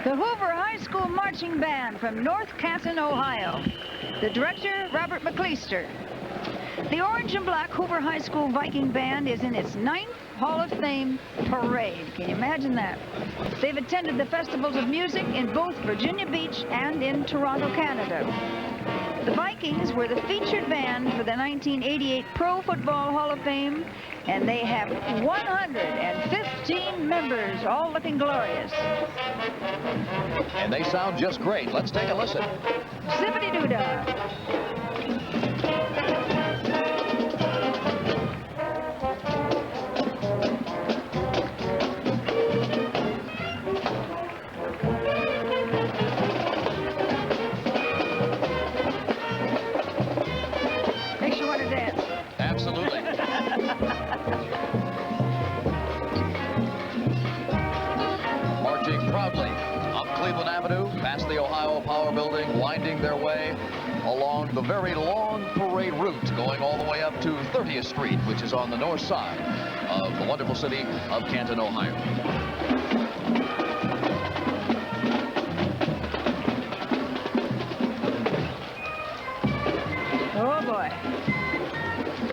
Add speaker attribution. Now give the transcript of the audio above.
Speaker 1: The Hoover High School Marching Band from North Canton, Ohio. The director, Robert McLeister. The Orange and Black Hoover High School Viking Band is in its 9th Hall of Fame parade. Can you imagine that? They've attended the festivals of music in both Virginia Beach and in Toronto, Canada. The Vikings were the featured band for the 1988 Pro Football Hall of Fame, and they have 115 members, all looking glorious.
Speaker 2: And they sound just great. Let's take a listen.
Speaker 1: Zippity-doo-dah. Makes you want to dance.
Speaker 2: Absolutely. Marching proudly up Cleveland Avenue, past the Ohio Power Building, winding their way along the very long parade route, going all the way up to 30th Street, which is on the north side of the wonderful city of Canton, Ohio.